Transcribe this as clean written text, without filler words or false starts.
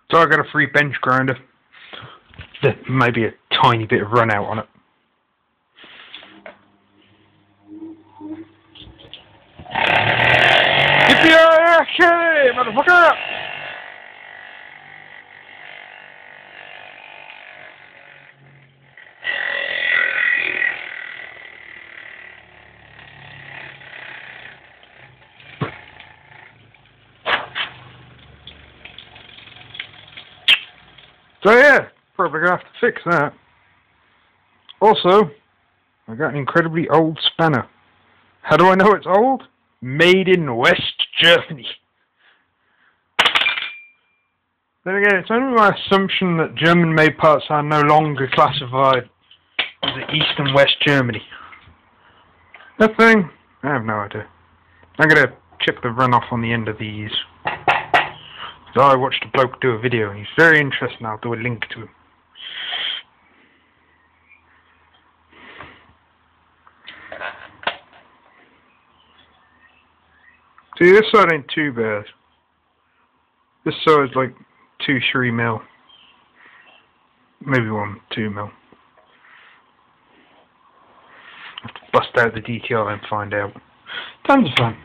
So I got a free bench grinder. There may be a tiny bit of run out on it. Yippee-ki-yay, motherfucker! So yeah, probably gonna have to fix that. Also, I got an incredibly old spanner. How do I know it's old? Made in West Germany. Then again, it's only my assumption that German-made parts are no longer classified as East and West Germany. That thing? I have no idea. I'm gonna chip the runoff on the end of these. So I watched a bloke do a video and he's very interesting. I'll do a link to him. See, this side ain't too bad. This side's like 2-3 mil. Maybe 1-2 mil. Have to bust out the DTR and find out. Tons of fun.